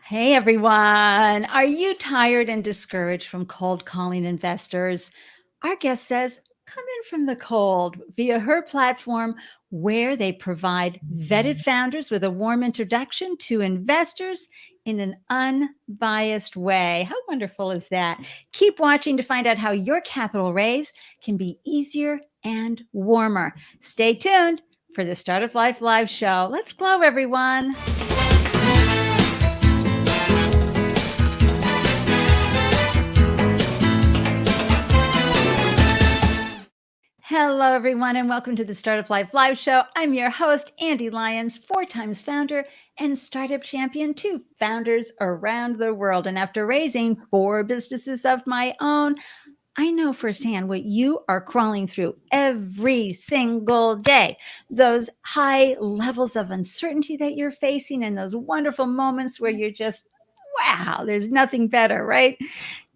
Hey everyone. Are you tired and discouraged from cold calling investors? Our guest says, come in from the cold via her platform where they provide vetted founders with a warm introduction to investors in an unbiased way. How wonderful is that? Keep watching to find out how your capital raise can be easier and warmer. Stay tuned for the Start of Life live show. Let's glow, everyone. Hello, everyone, and welcome to the Startup Life Live Show. I'm your host, Ande Lyons, 4-time founder and startup champion to founders around the world. And after raising 4 businesses of my own, I know firsthand what you are crawling through every single day. Those high levels of uncertainty that you're facing and those wonderful moments where you're just, wow, there's nothing better, right?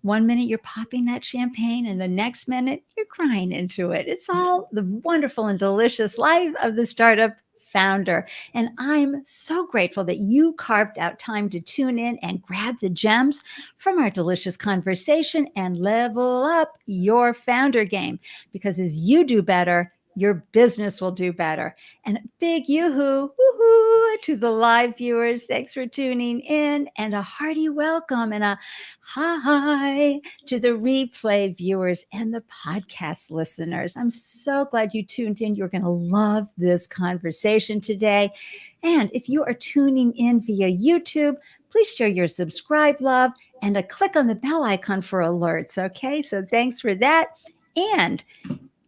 One minute you're popping that champagne and the next minute you're crying into it. It's all the wonderful and delicious life of the startup founder. And I'm so grateful that you carved out time to tune in and grab the gems from our delicious conversation and level up your founder game. Because as you do better, your business will do better. And a big yoo-hoo, woohoo to the live viewers. Thanks for tuning in, and a hearty welcome and a hi to the replay viewers and the podcast listeners. I'm so glad you tuned in. You're going to love this conversation today. And if you are tuning in via YouTube, please share your subscribe love and a click on the bell icon for alerts. Okay, so thanks for that. And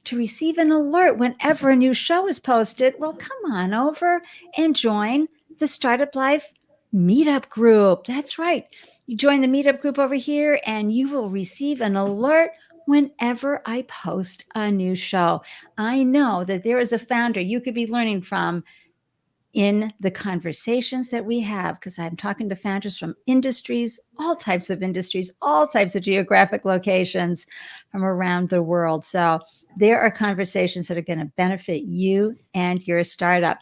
to receive an alert whenever a new show is posted, well, come on over and join the Startup Life Meetup group. That's right. You join the Meetup group over here and you will receive an alert whenever I post a new show. I know that there is a founder you could be learning from in the conversations that we have, because I'm talking to founders from industries, all types of geographic locations from around the world. So there are conversations that are going to benefit you and your startup.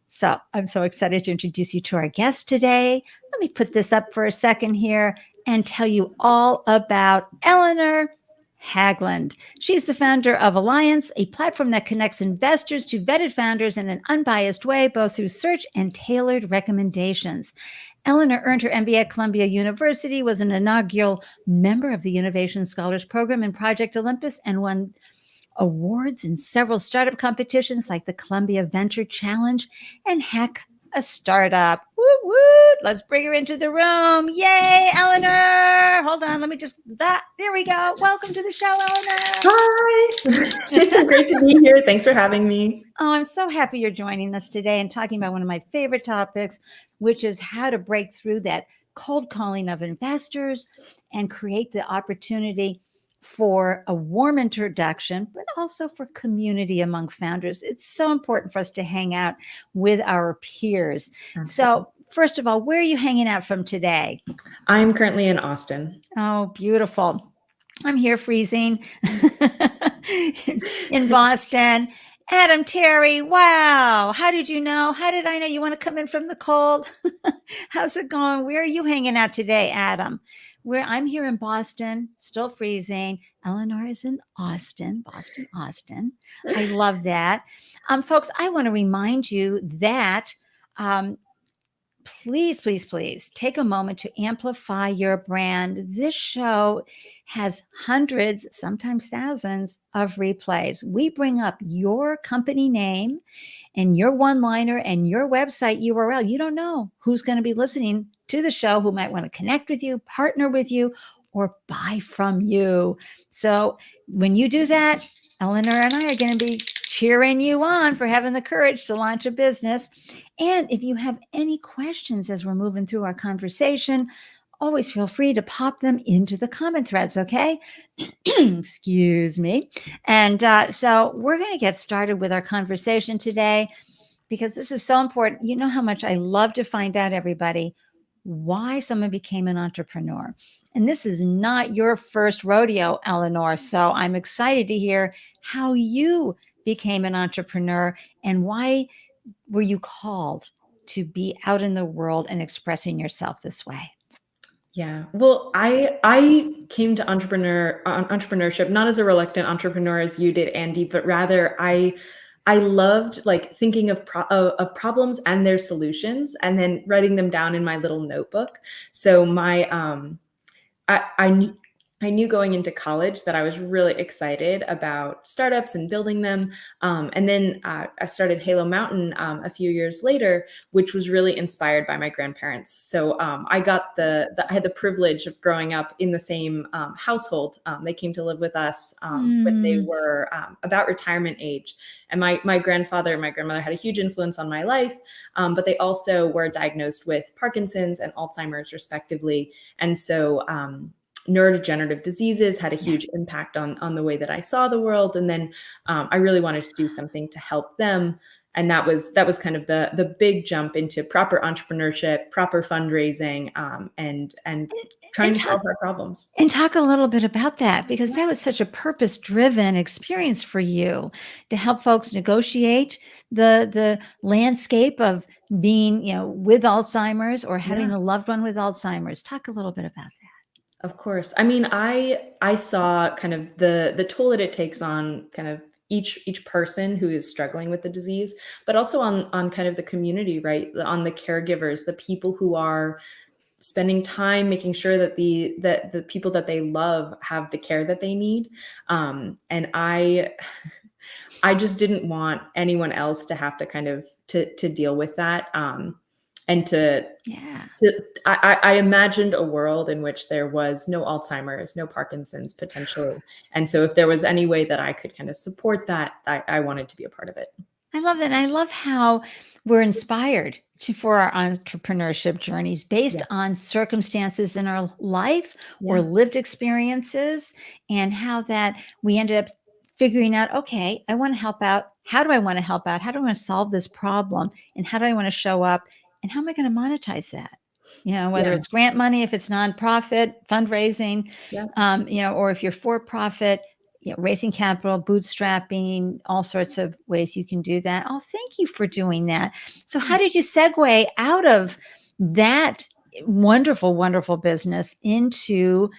So I'm so excited to introduce you to our guest today. Let me put this up for a second here and tell you all about Eleanor Haglund. She's the founder of Alliance, a platform that connects investors to vetted founders in an unbiased way, both through search and tailored recommendations. Eleanor earned her MBA at Columbia University, was an inaugural member of the Innovation Scholars Program in Project Olympus, and won awards in several startup competitions like the Columbia Venture Challenge and Hack a Startup. Woot woot! Let's bring her into the room. Yay, Eleanor! Hold on, let me just there we go. Welcome to the show, Eleanor. Hi. Great to be here. Thanks for having me. Oh, I'm so happy you're joining us today and talking about one of my favorite topics, which is how to break through that cold calling of investors and create the opportunity for a warm introduction, but also for community among founders. It's so important for us to hang out with our peers. So first of all, where are you hanging out from today? I'm currently in Austin. Oh, beautiful. I'm here freezing in Boston. Adam, Terry, wow. How did you know? How did I know you want to come in from the cold? How's it going? Where are you hanging out today, Adam? Where I'm here in Boston, still freezing. Eleanor is in Austin. I love that. Folks, I want to remind you that please take a moment to amplify your brand. This show has hundreds, sometimes thousands of replays. We bring up your company name and your one-liner and your website URL. You don't know who's going to be listening to the show, who might want to connect with you, partner with you, or buy from you. So when you do that, Eleanor and I are going to be cheering you on for having the courage to launch a business. And if you have any questions as we're moving through our conversation, always feel free to pop them into the comment threads, okay? Excuse me. And so we're going to get started with our conversation today, because this is so important. You know how much I love to find out, everybody, why someone became an entrepreneur. And this is not your first rodeo, Eleanor. So I'm excited to hear how you became an entrepreneur and why were you called to be out in the world and expressing yourself this way. Yeah. Well, I came to entrepreneurship not as a reluctant entrepreneur as you did, Andy, but rather I loved like thinking of problems and their solutions and then writing them down in my little notebook. So my I knew going into college that I was really excited about startups and building them. And then I started Halo Mountain a few years later, which was really inspired by my grandparents. So I got I had the privilege of growing up in the same household. They came to live with us when they were about retirement age. And my grandfather and my grandmother had a huge influence on my life, but they also were diagnosed with Parkinson's and Alzheimer's, respectively. And so neurodegenerative diseases had a huge impact on the way that I saw the world. And then I really wanted to do something to help them. And that was kind of the big jump into proper entrepreneurship, proper fundraising, and trying to solve our problems. And talk a little bit about that, because that was such a purpose-driven experience for you to help folks negotiate the landscape of being, with Alzheimer's or having a loved one with Alzheimer's. Talk a little bit about that. Of course. I mean, I saw kind of the toll that it takes on kind of each person who is struggling with the disease, but also on kind of the community, right? On the caregivers, the people who are spending time making sure that the people that they love have the care that they need. And I just didn't want anyone else to have to kind of to deal with that. And I imagined a world in which there was no Alzheimer's, no Parkinson's potentially. And so if there was any way that I could kind of support that, I wanted to be a part of it. I love that. And I love how we're inspired for our entrepreneurship journeys based on circumstances in our life or lived experiences, and how that we ended up figuring out, okay, I want to help out. How do I want to help out? How do I want to solve this problem? And how do I want to show up? And how am I going to monetize that? Whether it's grant money, if it's nonprofit, fundraising, or if you're for profit, raising capital, bootstrapping, all sorts of ways you can do that. Oh, thank you for doing that. So how did you segue out of that wonderful, wonderful business into,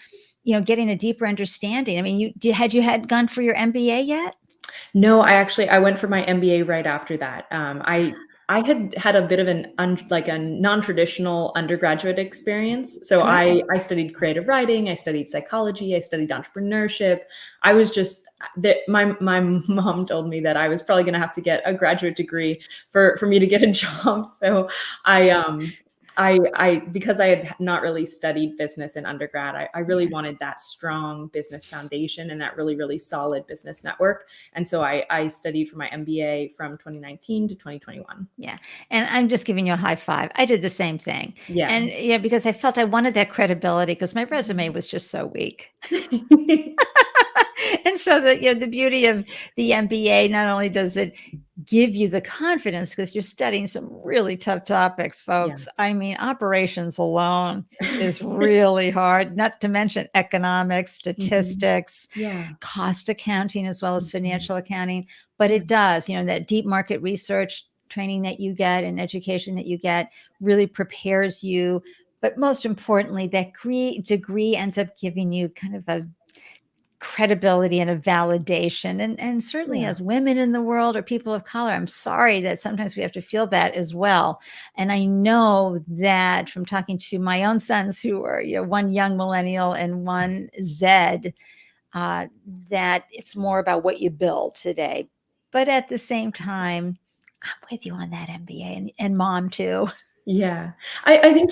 getting a deeper understanding? I mean, had you gone for your MBA yet? No, I went for my MBA right after that. I had a bit of a non-traditional undergraduate experience. So I studied creative writing, I studied psychology, I studied entrepreneurship. I was just my mom told me that I was probably going to have to get a graduate degree for me to get a job. So because I had not really studied business in undergrad, I really wanted that strong business foundation and that really, really solid business network. And so I studied for my MBA from 2019 to 2021. Yeah. And I'm just giving you a high five. I did the same thing. Yeah. And because I felt I wanted that credibility, because my resume was just so weak. And so the beauty of the MBA, not only does it give you the confidence, because you're studying some really tough topics, folks. I mean, operations alone is really hard, not to mention economics, statistics, cost accounting, as well as financial accounting. But it does, that deep market research training that you get and education that you get really prepares you. But most importantly, that degree ends up giving you kind of a credibility and a validation. And certainly as women in the world or people of color, I'm sorry that sometimes we have to feel that as well. And I know that from talking to my own sons, who are one young millennial and one Z, that it's more about what you build today. But at the same time, I'm with you on that MBA and mom too. Yeah. I think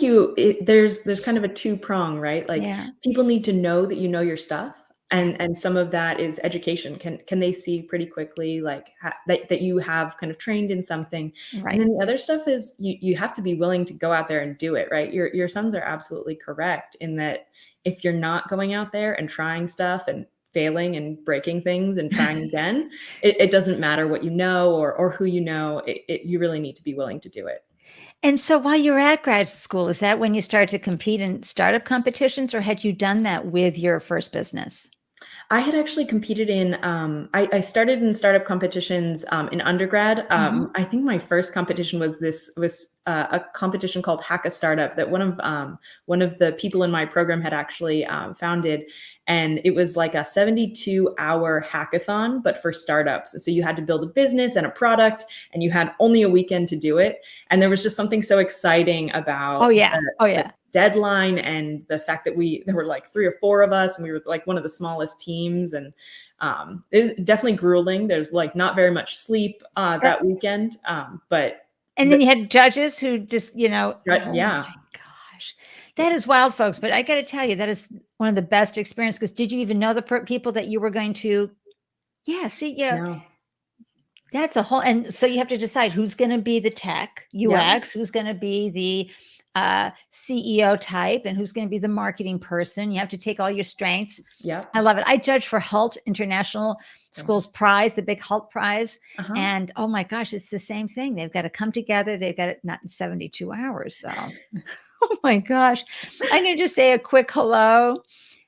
there's kind of a two-prong, right? Like people need to know that you know your stuff. And some of that is education. Can they see pretty quickly, like that you have kind of trained in something? Right. And then the other stuff is you have to be willing to go out there and do it, right? Your sons are absolutely correct in that if you're not going out there and trying stuff and failing and breaking things and trying again, it doesn't matter what you know or who you know. You really need to be willing to do it. And so while you were at grad school, is that when you started to compete in startup competitions, or had you done that with your first business? I had actually competed in, I started in startup competitions in undergrad. I think my first competition was a competition called Hack a Startup that one of the people in my program had actually founded, and it was like a 72-hour hackathon, but for startups. So you had to build a business and a product, and you had only a weekend to do it. And there was just something so exciting about Oh yeah. Oh the yeah. deadline and the fact that there were like 3 or 4 of us, and we were like one of the smallest teams, and it was definitely grueling. There's like not very much sleep that weekend, but And then you had judges who just, oh yeah, my gosh, that is wild, folks. But I got to tell you, that is one of the best experiences. Because did you even know the people that you were going to? Yeah, see, no, that's a whole, and so you have to decide who's going to be the tech yeah, UX, who's going to be the CEO type, and who's going to be the marketing person. You have to take all your strengths. yeah, I love it. I judge for HALT International Schools Prize, the big HALT Prize. uh-huh. And oh my gosh, it's the same thing. They've got to come together. They've got it not in 72 hours, though. Oh my gosh. I'm going to just say a quick hello.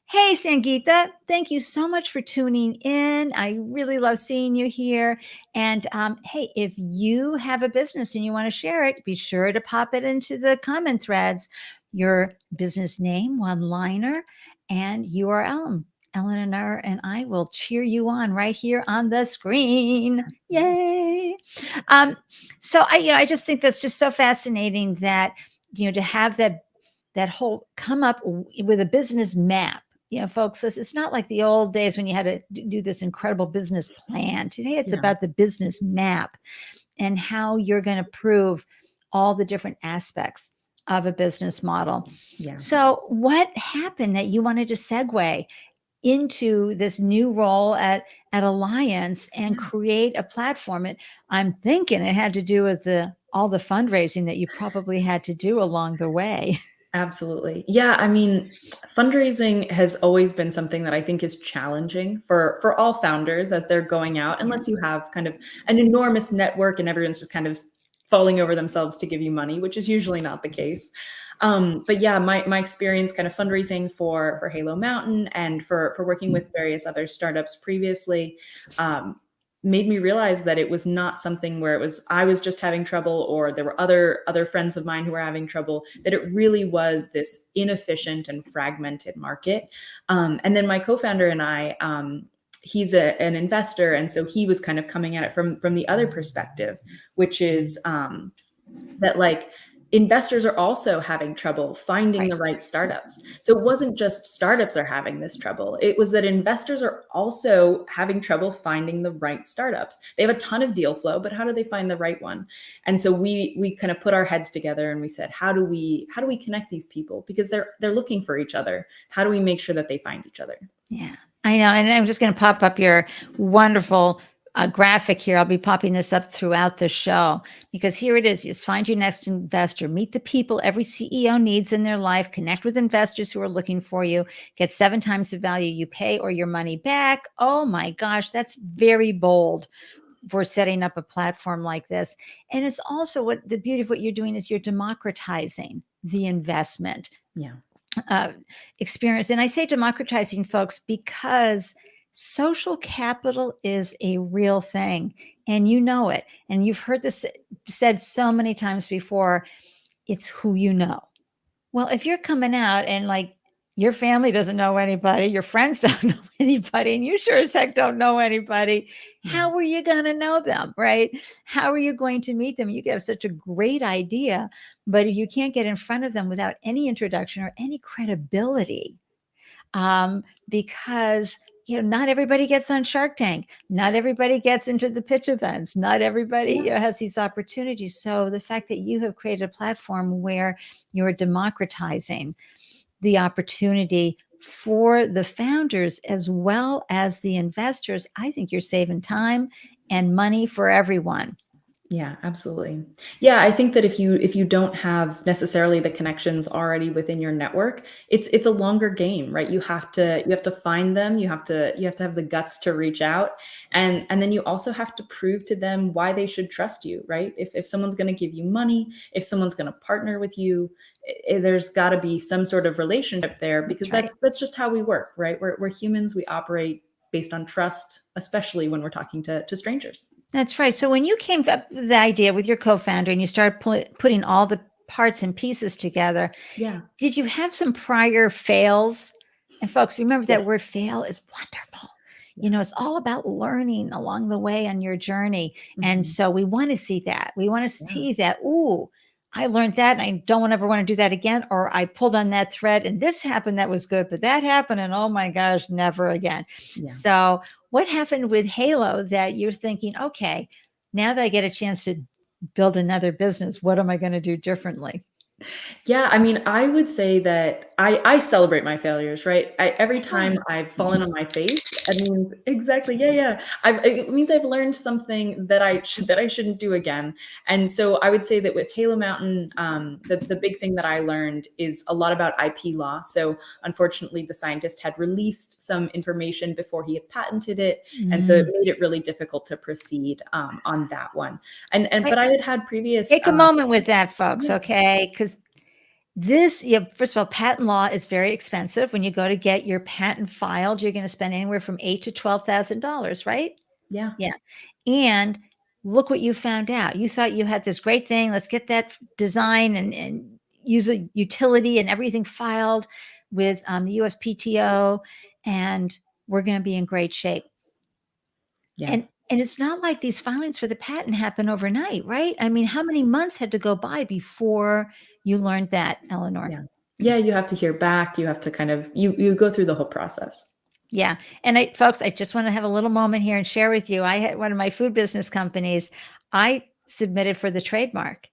Hey, Sangeeta, thank you so much for tuning in. I really love seeing you here. And hey, if you have a business and you want to share it, be sure to pop it into the comment threads, your business name, one-liner, and URL. Eleanor and I will cheer you on right here on the screen. Yay. So I just think that's just so fascinating that, to have that whole come up with a business map. Folks, it's not like the old days when you had to do this incredible business plan. Today, it's about the business map and how you're going to prove all the different aspects of a business model. Yeah. So what happened that you wanted to segue into this new role at Alliance and create a platform? I'm thinking it had to do with all the fundraising that you probably had to do along the way. Absolutely. Yeah, I mean, fundraising has always been something that I think is challenging for all founders as they're going out, unless you have kind of an enormous network and everyone's just kind of falling over themselves to give you money, which is usually not the case. But yeah, my experience kind of fundraising for Halo Mountain and for working with various other startups previously, made me realize that it was not something where I was just having trouble, or there were other friends of mine who were having trouble, that it really was this inefficient and fragmented market. And then my co-founder and I, he's an investor, and so he was kind of coming at it from the other perspective, which is that like investors are also having trouble finding the right startups. So it wasn't just startups are having this trouble. It was that investors are also having trouble finding the right startups. They have a ton of deal flow, but how do they find the right one? And so we kind of put our heads together and we said, how do we connect these people? Because they're looking for each other. How do we make sure that they find each other? Yeah, I know. And I'm just going to pop up your wonderful graphic here. I'll be popping this up throughout the show, because here it is. Just find your next investor, meet the people every CEO needs in their life, connect with investors who are looking for you, get 7 times the value you pay or your money back. Oh my gosh, that's very bold for setting up a platform like this. And it's also what the beauty of what you're doing is you're democratizing the investment. Yeah. Experience. And I say democratizing, folks, because social capital is a real thing, and you know it. And you've heard this said so many times before. It's who you know. Well, if you're coming out and like your family doesn't know anybody, your friends don't know anybody, and you sure as heck don't know anybody, how are you going to know them, right? How are you going to meet them? You have such a great idea, but if you can't get in front of them without any introduction or any credibility, because not everybody gets on Shark Tank. Not everybody gets into the pitch events. Not everybody has these opportunities. So the fact that you have created a platform where you're democratizing the opportunity for the founders as well as the investors, I think you're saving time and money for everyone. Yeah, absolutely. Yeah, I think that if you don't have necessarily the connections already within your network, it's a longer game, right? You have to find them, you have to have the guts to reach out, and then you also have to prove to them why they should trust you, right? If someone's going to give you money, if someone's going to partner with you, there's got to be some sort of relationship there, because That's right. that's just how we work, right? We're humans, we operate based on trust, especially when we're talking to strangers. That's right. So when you came up with the idea with your co-founder and you started putting all the parts and pieces together, Yeah. did you have some prior fails? And folks, remember that Yes. word fail is wonderful. Yeah. It's all about learning along the way on your journey. And Mhm. so we want to see that. We want to Yeah. see that, ooh, I learned that and I don't ever want to do that again. Or I pulled on that thread and this happened that was good, but that happened and oh my gosh, never again. Yeah. So what happened with Halo that you're thinking, okay, now that I get a chance to build another business, what am I going to do differently? Yeah, I mean, I would say that I celebrate my failures, right? Every I love time it. I've fallen on my face, it means exactly, yeah, yeah. It means I've learned something that I shouldn't do again. And so I would say that with Halo Mountain, the big thing that I learned is a lot about IP law. So unfortunately, the scientist had released some information before he had patented it, and so it Mm. made it really difficult to proceed on that one. And Wait, but I had had previous, take a moment with that, folks, yeah, okay? Because this, yeah, first of all, patent law is very expensive. When you go to get your patent filed, you're going to spend anywhere from $8,000 to $12,000, right? yeah, Yeah. And look what you found out. You thought you had this great thing. Let's get that design and use a utility and everything filed with the USPTO, and we're going to be in great shape. yeah. And it's not like these filings for the patent happen overnight, right? I mean, how many months had to go by before you learned that, Eleanor? Yeah. Yeah, you have to hear back, you have to kind of you go through the whole process. Yeah. And folks, I just want to have a little moment here and share with you. I had one of my food business companies, I submitted for the trademark,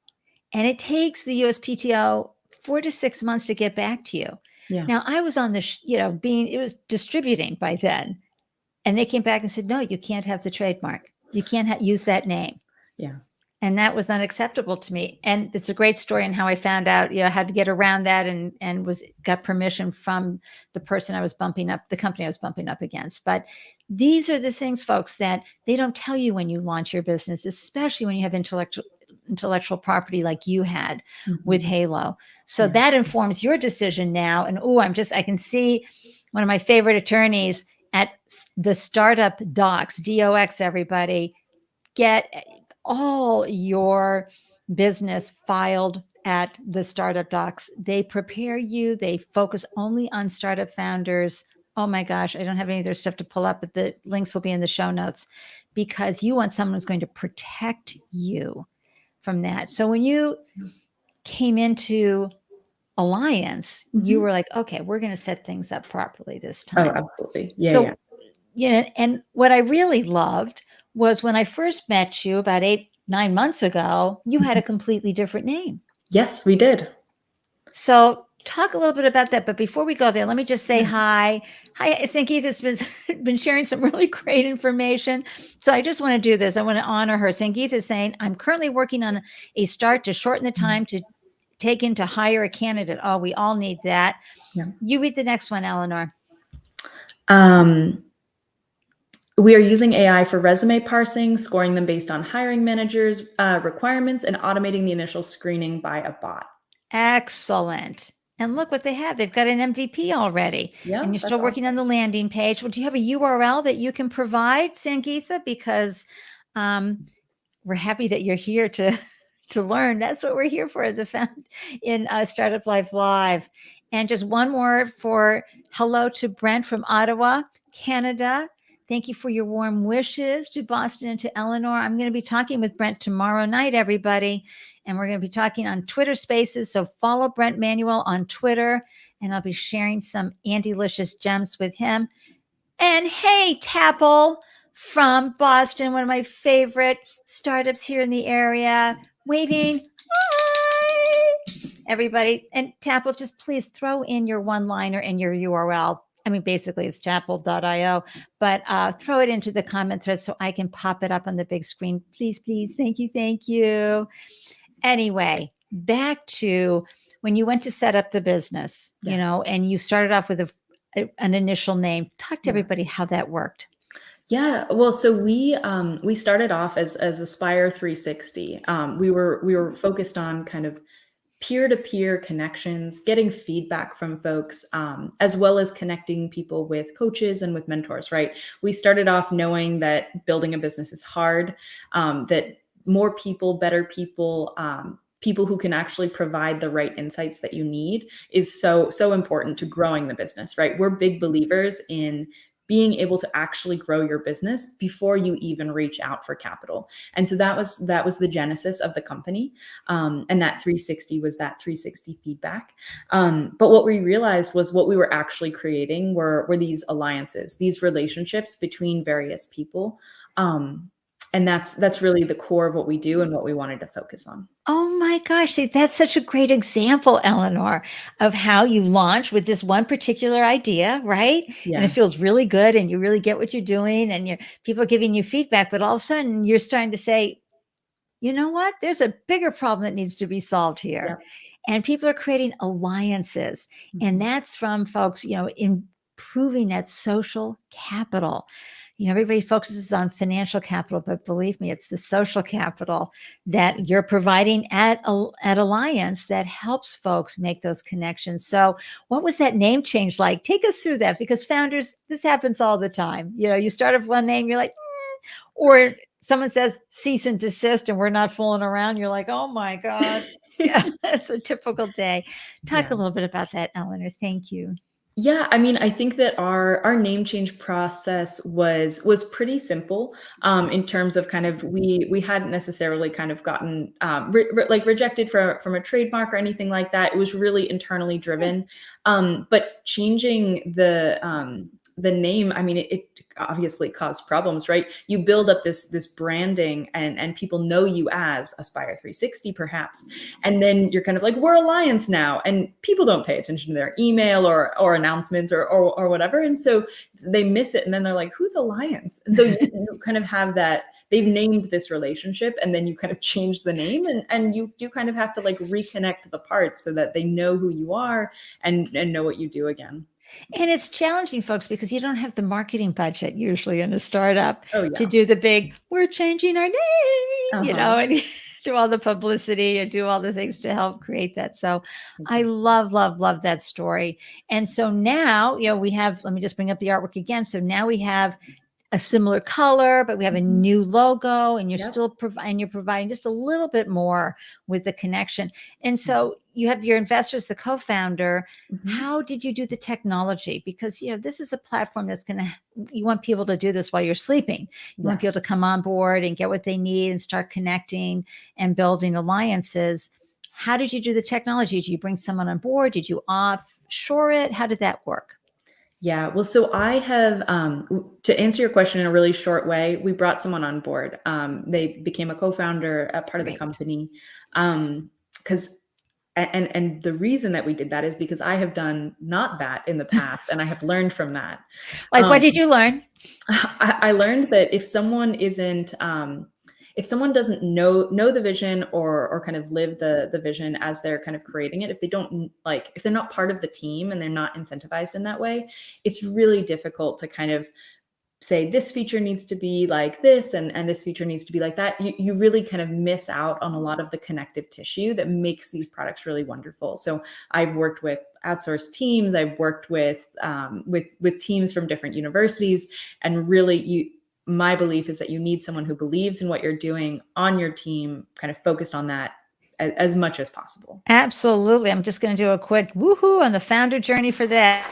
and it takes the USPTO 4 to 6 months to get back to you. Yeah, Now, I was on the, it was distributing by then. And they came back and said, no, you can't have the trademark. You can't use that name. yeah, And that was unacceptable to me. And it's a great story on how I found out, how to get around that and got permission from the person I was bumping up, the company I was bumping up against. But these are the things, folks, that they don't tell you when you launch your business, especially when you have intellectual property like you had with mhm, Halo. So yeah, that informs your decision now. And I can see one of my favorite attorneys at the startup docs, DOX, everybody, get all your business filed at the startup docs. They prepare you, they focus only on startup founders. Oh my gosh, I don't have any of their stuff to pull up, but the links will be in the show notes, because you want someone who's going to protect you from that. So when you came into Alliance, you mhm. were like, okay, we're going to set things up properly this Oh, time. absolutely. Yeah, yeah. So, and what I really loved was when I first met you about 8, 9 months ago, you had Mhm. a completely different name. Yes, we did. So talk a little bit about that. But before we go there, let me just say Yeah, hi. Hi, Sangeetha has been sharing some really great information. So I just want to do this. I want to honor her. Sangeetha is saying, I'm currently working on a start to shorten the mhm, time to take in to hire a candidate. Oh, we all need that. yeah. You read the next one, Eleanor. Um, we are using AI for resume parsing, scoring them based on hiring managers' requirements, and automating the initial screening by a bot. Excellent. And look what they have. They've got an MVP already, and Yeah, you're that's still working on awesome. the landing page. Well, do you have a URL that you can provide, Sangeetha? Because we're happy that you're here to to learn. That's what we're here for. The found in Startup Life Live. And just one more for hello to Brent from Ottawa, Canada. Thank you for your warm wishes to Boston and to Eleanor. I'm going to be talking with Brent tomorrow night, everybody. And we're going to be talking on Twitter Spaces. So follow Brent Manuel on Twitter, and I'll be sharing some Andy-licious gems with him. And hey, Tapple from Boston, one of my favorite startups here in the area, waving. Hi, everybody. And Tapple, just please throw in your one-liner and your URL I mean, basically it's chapel.io, but throw it into the comment thread so I can pop it up on the big screen. Please, please. Thank you. Thank you. Anyway, back to when you went to set up the business, Yeah. you know, and you started off with an initial name. Talk to Yeah. everybody how that worked. Yeah, well, so we started off as Aspire 360. We were focused on kind of peer-to-peer connections, getting feedback from folks, as well as connecting people with coaches and with mentors, right? We started off knowing that building a business is hard, that more people, better people, people who can actually provide the right insights that you need is so important to growing the business, right? We're big believers in being able to actually grow your business before you even reach out for capital. And so that was the genesis of the company. And that 360 was that 360 feedback. But what we realized was what we were actually creating were these alliances, these relationships between various people. And that's really the core of what we do and what we wanted to focus on. Oh my gosh, see, that's such a great example, Eleanor, of how you launch with this one particular idea, right? And it Yeah. feels really good and you really get what you're doing and people are giving you feedback, but all of a sudden you're starting to say, you know what? There's a bigger problem that needs to be solved here. Yep. And people are creating alliances. And Mhm. that's from folks, improving that social capital. Everybody focuses on financial capital, but believe me, it's the social capital that you're providing at Alliance that helps folks make those connections. So what was that name change like? Take us through that, because founders, this happens all the time. You start with one name, you're like, or someone says cease and desist and we're not fooling around. You're like, oh my God. Yeah, it's a typical day. Talk Yeah. a little bit about that, Eleanor. Thank you. Yeah, I mean, I think that our name change process was pretty simple, in terms of kind of we hadn't necessarily kind of gotten like rejected from a trademark or anything like that. It was really internally driven, but changing the name, I mean, it obviously caused problems, right? You build up this branding and people know you as Aspire 360 perhaps, and then you're kind of like, we're Alliance now, and people don't pay attention to their email or announcements or whatever, and so they miss it, and then they're like, who's Alliance? And so you kind of have that, they've named this relationship, and then you kind of change the name, and you do kind of have to like reconnect the parts so that they know who you are and know what you do again. And it's challenging, folks, because you don't have the marketing budget usually in a startup Oh to yeah. do the big, we're changing our name, Uh-huh. and do all the publicity and do all the things to help create that. So I Exactly. love, love, love that story. And so now, we have, let me just bring up the artwork again. So now we have a similar color, but we have a Mhm. new logo, and you're Yep. still providing, you're providing just a little bit more with the connection. And Yes. so you have your investors, the co-founder. Mhm. How did you do the technology? Because, this is a platform that's you want people to do this while you're sleeping. You want Yeah. people to come on board and get what they need and start connecting and building alliances. How did you do the technology? Did you bring someone on board? Did you offshore it? How did that work? Yeah, well, so I have, to answer your question in a really short way, we brought someone on board. They became a co-founder, a part of the Great. company, because, and the reason that we did that is because I have done not that in the past, and I have learned from that. Like, what Um, did you learn? I learned that if someone doesn't know the vision or kind of live the vision as they're kind of creating it, if they don't like, if they're not part of the team and they're not incentivized in that way, it's really difficult to kind of say this feature needs to be like this and this feature needs to be like that. You really kind of miss out on a lot of the connective tissue that makes these products really wonderful. So I've worked with outsourced teams, I've worked with teams from different universities, and really my belief is that you need someone who believes in what you're doing on your team, kind of focused on that as much as possible. Absolutely. I'm just going to do a quick woohoo on the founder journey for that.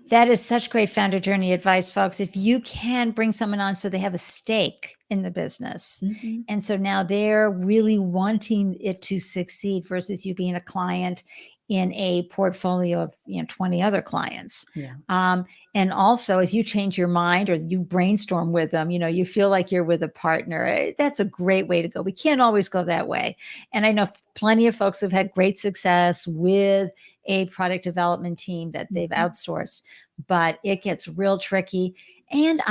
That is such great founder journey advice, folks. If you can bring someone on so they have a stake in the business. Mhm. And so now they're really wanting it to succeed versus you being a client in a portfolio of 20 other clients. Yeah. And also, as you change your mind or you brainstorm with them, you feel like you're with a partner. That's a great way to go. We can't always go that way. And I know plenty of folks have had great success with a product development team that they've outsourced, but it gets real tricky. And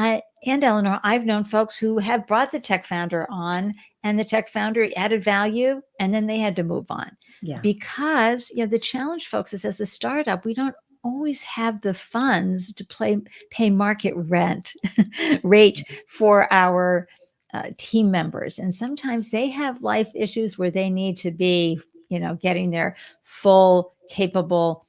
Eleanor, I've known folks who have brought the tech founder on, and the tech founder added value, and then they had to move on. Yeah. Because the challenge, folks, is as a startup, we don't always have the funds to pay market rate for our team members, and sometimes they have life issues where they need to be, getting their full capable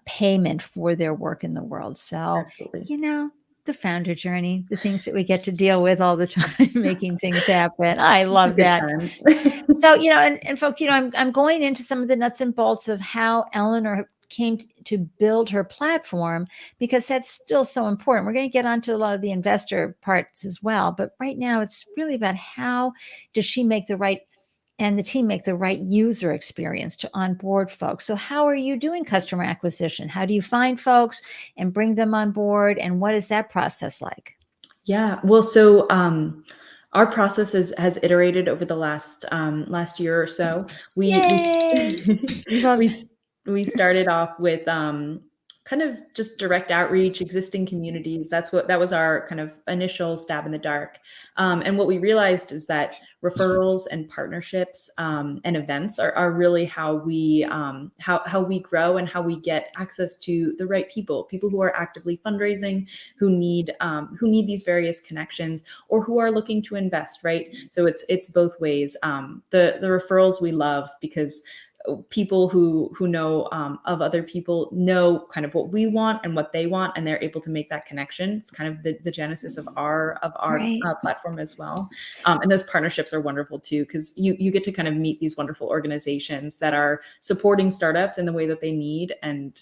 payment for their work in the world. So, Absolutely. the founder journey, the things that we get to deal with all the time, making things happen. I love that. So, and folks, I'm going into some of the nuts and bolts of how Eleanor came to build her platform, because that's still so important. We're going to get onto a lot of the investor parts as well. But right now, it's really about how does she make the right and the team make the right user experience to onboard folks. So how are you doing customer acquisition? How do you find folks and bring them on board? And what is that process like? Yeah, well, so our process has iterated over the last year or so. Yay! Love We we started off with kind of just direct outreach, existing communities. That was our kind of initial stab in the dark. And what we realized is that referrals and partnerships and events are really how we grow and how we get access to the right people who are actively fundraising, who need these various connections, or who are looking to invest. Right. So it's both ways. The referrals we love because people who know of other people know kind of what we want and what they want, and they're able to make that connection. It's kind of the genesis of our Right. platform as well. And those partnerships are wonderful too, because you get to kind of meet these wonderful organizations that are supporting startups in the way that they need, and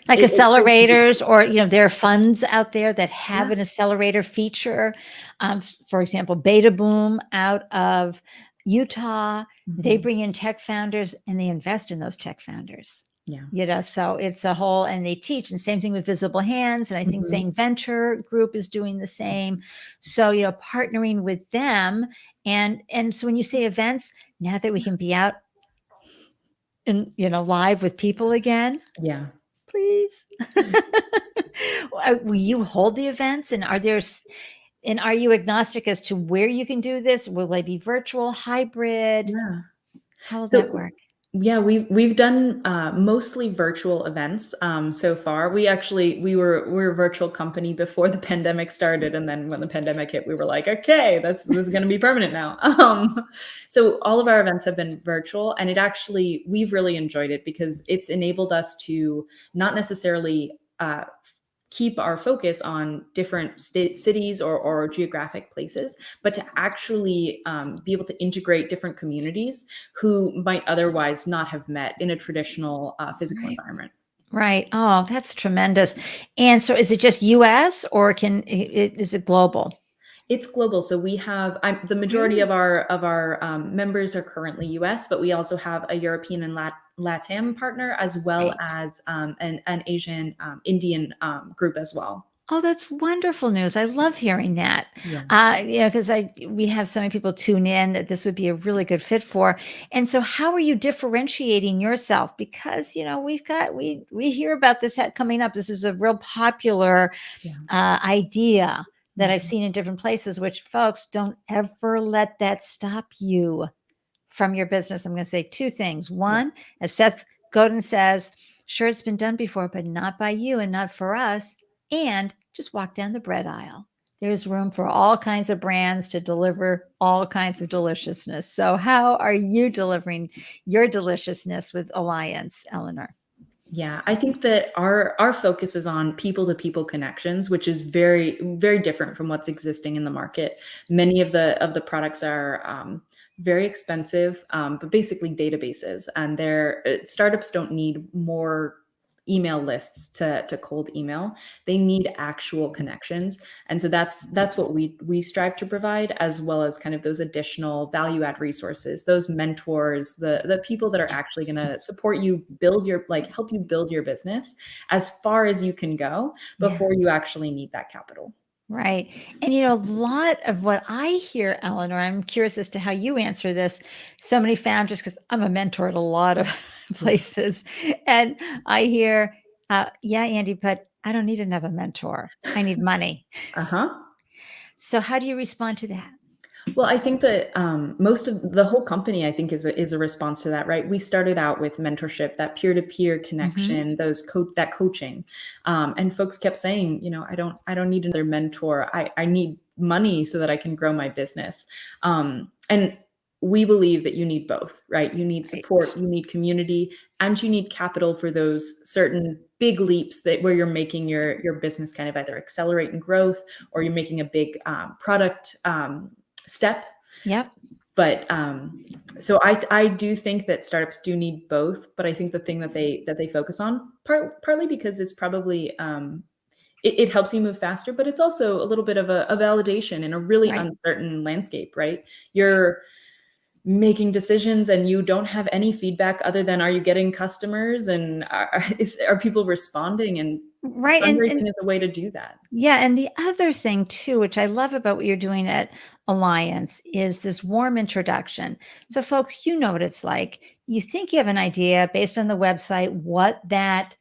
like accelerators, or there are funds out there that have an accelerator feature. For example, Beta Boom out of Utah, they bring in tech founders and they invest in those tech founders. Yeah. So it's a whole, and they teach, and same thing with Visible Hands. And I think Zane Venture Group is doing the same. So, partnering with them. And so when you say events, now that we can be out and, live with people again. Yeah. Please. Will you hold the events, and are you agnostic as to where you can do this? Will they be virtual, hybrid? Yeah. How will that work? Yeah, we've done mostly virtual events so far. We were a virtual company before the pandemic started, and then when the pandemic hit, we were like, okay, this is going to be permanent now. So all of our events have been virtual, and we've really enjoyed it because it's enabled us to not necessarily keep our focus on different cities or geographic places, but to actually be able to integrate different communities who might otherwise not have met in a traditional physical environment. Right. Oh, that's tremendous. And so is it just US, or is it global? It's global. So we have the majority of our members are currently US, but we also have a European and LATAM partner, as well as an Asian Indian group as well. Oh, that's wonderful news. I love hearing that. Yeah. Because we have so many people tune in that this would be a really good fit for. And so how are you differentiating yourself? Because, we hear about this coming up. This is a real popular idea that I've seen in different places, which, folks, don't ever let that stop you from your business. I'm going to say two things. One, as Seth Godin says, sure, it's been done before, but not by you and not for us. And just walk down the bread aisle. There's room for all kinds of brands to deliver all kinds of deliciousness. So how are you delivering your deliciousness with Alliance, Eleanor? Yeah, I think that our focus is on people-to-people connections, which is very, very different from what's existing in the market. Many of the products are very expensive, but basically databases, and startups don't need more email lists to cold email. They need actual connections. And so that's what we strive to provide, as well as kind of those additional value add resources, those mentors, the people that are actually going to support you build your, like, help you build your business as far as you can go before you actually need that capital. Right. And, you know, a lot of what I hear, Eleanor, I'm curious as to how you answer this. So many founders, because I'm a mentor at a lot of places, and I hear, yeah, Andy, but I don't need another mentor. I need money. Uh-huh. So how do you respond to that? Well, I think that most of the whole company, I think, is a response to that, right? We started out with mentorship, that peer-to-peer connection, that coaching, and folks kept saying, you know, I don't need another mentor. I need money so that I can grow my business. And we believe that you need both, right? You need support, you need community, and you need capital for those certain big leaps that where you're making your business kind of either accelerate in growth, or you're making a big product step. Yep. But so I do think that startups do need both, but I think the thing that they focus on, partly because it's probably it helps you move faster, but it's also a little bit of a validation in a really uncertain landscape, right? You're making decisions and you don't have any feedback other than, are you getting customers, and are people responding? And fundraising is a way to do that. Yeah. And the other thing too, which I love about what you're doing at Alliance, is this warm introduction. So folks, you know what it's like. You think you have an idea based on the website, what that,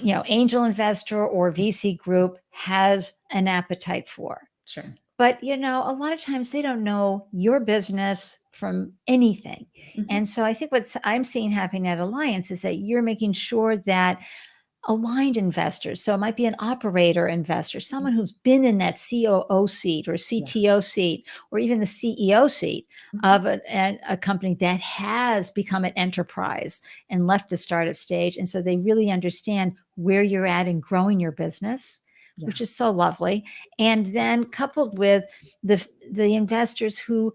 you know, angel investor or VC group has an appetite for. Sure. But, you know, a lot of times they don't know your business from anything. And so I think what I'm seeing happening at Alliance is that you're making sure that aligned investors, so it might be an operator investor, someone who's been in that COO seat or CTO seat, or even the CEO seat of a company that has become an enterprise and left the startup stage. And so they really understand where you're at in growing your business, which is so lovely. And then coupled with the investors who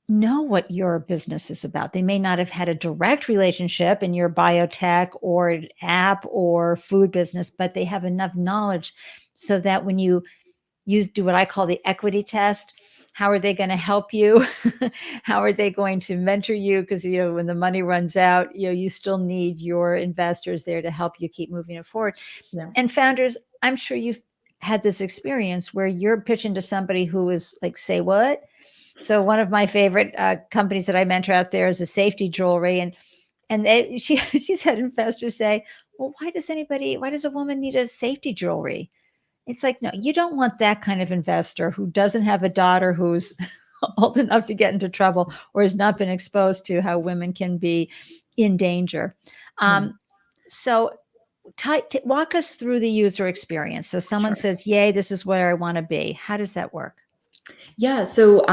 know what your business is about. They may not have had a direct relationship in your biotech or app or food business, but they have enough knowledge so that when you do what I call the equity test, how are they going to help you? How are they going to mentor you? Because, you know, when the money runs out, you know, you still need your investors there to help you keep moving it forward. Yeah. And founders, I'm sure you've had this experience where you're pitching to somebody who is like, say what? So one of my favorite companies that I mentor out there is a safety jewelry, and she's had investors say, "Well, why does a woman need a safety jewelry?" It's like, no, you don't want that kind of investor who doesn't have a daughter who's old enough to get into trouble or has not been exposed to how women can be in danger. So walk us through the user experience. So someone says, "Yay, this is where I want to be." How does that work? Yeah, so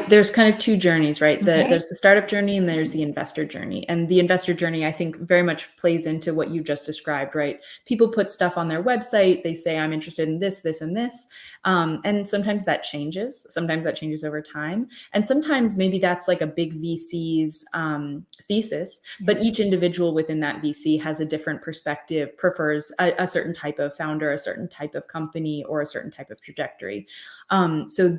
there's kind of two journeys, right? There's the startup journey and there's the investor journey. And the investor journey, I think, very much plays into what you just described, right? People put stuff on their website. They say, I'm interested in this, this, and this. And sometimes that changes. Sometimes that changes over time. And sometimes maybe that's like a big VC's thesis, but each individual within that VC has a different perspective, prefers a certain type of founder, a certain type of company, or a certain type of trajectory. So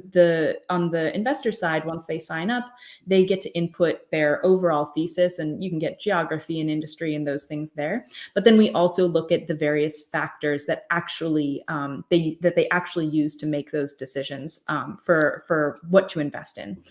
on the investor side, once they sign up, they get to input their overall thesis, and you can get geography and industry and those things there. But then we also look at the various factors that actually they actually use to make those decisions for what to invest in.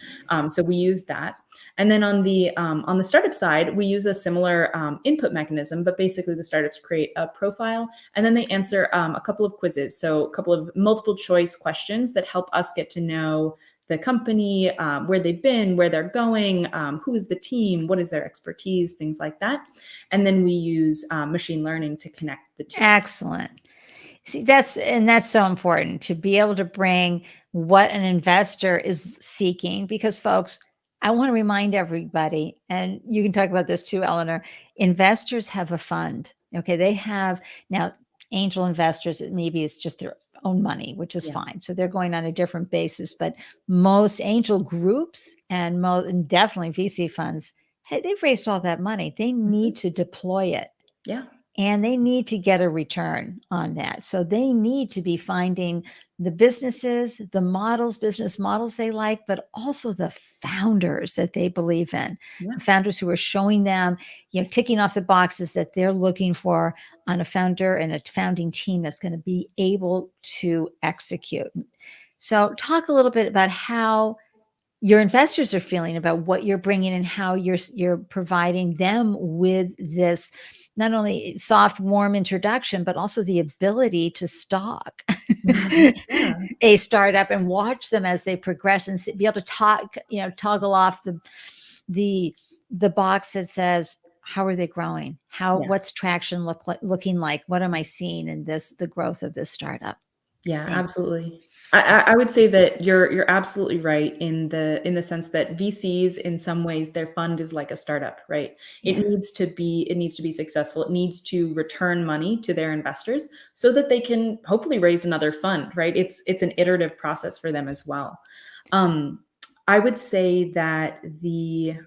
So we use that. And then on the startup side, we use a similar input mechanism, but basically the startups create a profile and then they answer a couple of quizzes. So a couple of multiple choice questions that help us get to know the company, where they've been, where they're going, who is the team, what is their expertise, things like that. And then we use machine learning to connect the two. Excellent. See, that's so important to be able to bring what an investor is seeking, because folks, I want to remind everybody, and you can talk about this too, Eleanor, investors have a fund. Okay. They have now angel investors, maybe it's just their own money, which is fine. So they're going on a different basis, but most angel groups and definitely VC funds, hey, they've raised all that money. They need to deploy it. Yeah. and they need to get a return on that. So they need to be finding the businesses, the models, business models they like, but also the founders that they believe in, the founders who are showing them, ticking off the boxes that they're looking for on a founder and a founding team that's going to be able to execute. So talk a little bit about how your investors are feeling about what you're bringing and how you're providing them with this not only soft, warm introduction, but also the ability to stock a startup and watch them as they progress and be able to toggle off the box that says, how are they growing? What's traction looking like? What am I seeing in the growth of this startup? Yeah, Thanks. absolutely. I would say that you're absolutely right in the sense that VCs, in some ways, their fund is like a startup, right? It needs to be successful. It needs to return money to their investors so that they can hopefully raise another fund, right? It's an iterative process for them as well. I would say that they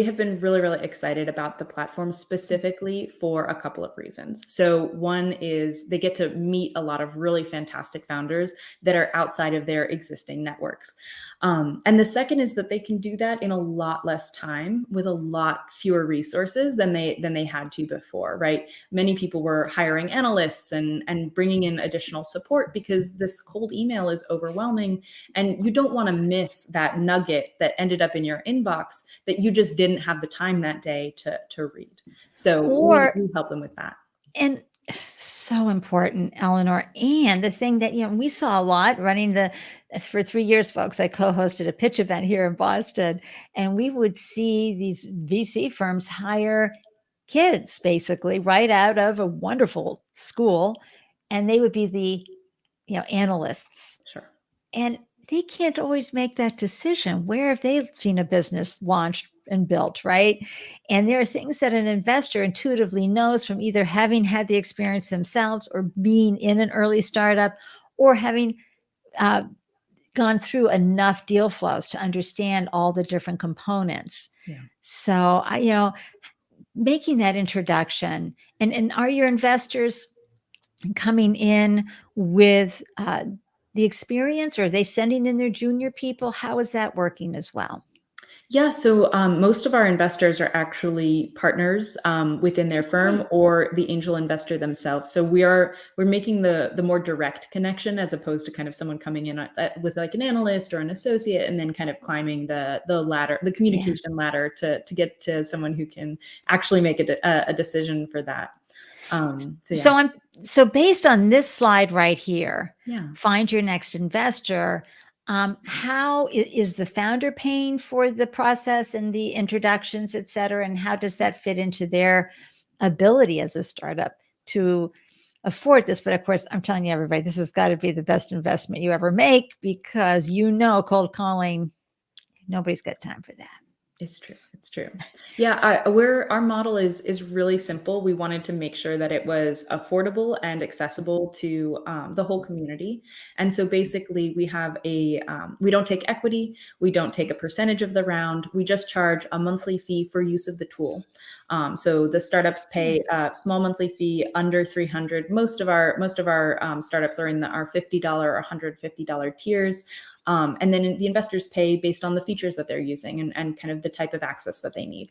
have been really, really excited about the platform specifically for a couple of reasons. So one is they get to meet a lot of really fantastic founders that are outside of their existing networks. And the second is that they can do that in a lot less time with a lot fewer resources than they had to before, right? Many people were hiring analysts and bringing in additional support because this cold email is overwhelming, and you don't want to miss that nugget that ended up in your inbox that you just didn't have the time that day to read. So we help them with that. And so important, Eleanor. And the thing that, we saw a lot running for 3 years, folks, I co-hosted a pitch event here in Boston, and we would see these VC firms hire kids basically right out of a wonderful school, and they would be the, analysts. Sure. And they can't always make that decision. Where have they seen a business launched and built, right? And there are things that an investor intuitively knows from either having had the experience themselves or being in an early startup or having gone through enough deal flows to understand all the different components. Yeah. So, making that introduction, and are your investors coming in with the experience, or are they sending in their junior people? How is that working as well? Yeah, so most of our investors are actually partners within their firm or the angel investor themselves. So we're making the more direct connection as opposed to kind of someone coming in with like an analyst or an associate and then kind of climbing the ladder, the communication ladder to get to someone who can actually make a decision for that. So based on this slide right here, Yeah. Find your next investor. How is the founder paying for the process and the introductions, et cetera? And how does that fit into their ability as a startup to afford this? But of course, I'm telling you, everybody, this has got to be the best investment you ever make because cold calling, nobody's got time for that. It's true. It's true. Yeah, our model is really simple. We wanted to make sure that it was affordable and accessible to the whole community. And so basically, we have we don't take equity, we don't take a percentage of the round. We just charge a monthly fee for use of the tool. So the startups pay a small monthly fee under $300. Most of our startups are in our $50 or $150 tiers. And then the investors pay based on the features that they're using and kind of the type of access that they need.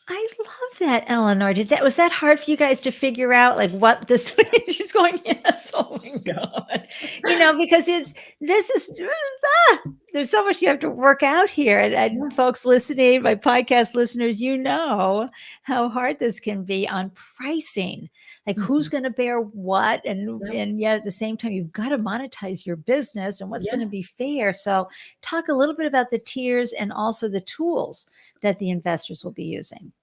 I love that, Eleanor. Was that hard for you guys to figure out, like, what this? She's going, yes. Oh my God, because there's so much you have to work out here, and folks listening, my podcast listeners, how hard this can be on pricing, like who's going to bear what, and yet at the same time you've got to monetize your business and what's going to be fair. So, talk a little bit about the tiers and also the tools that the investors will be using.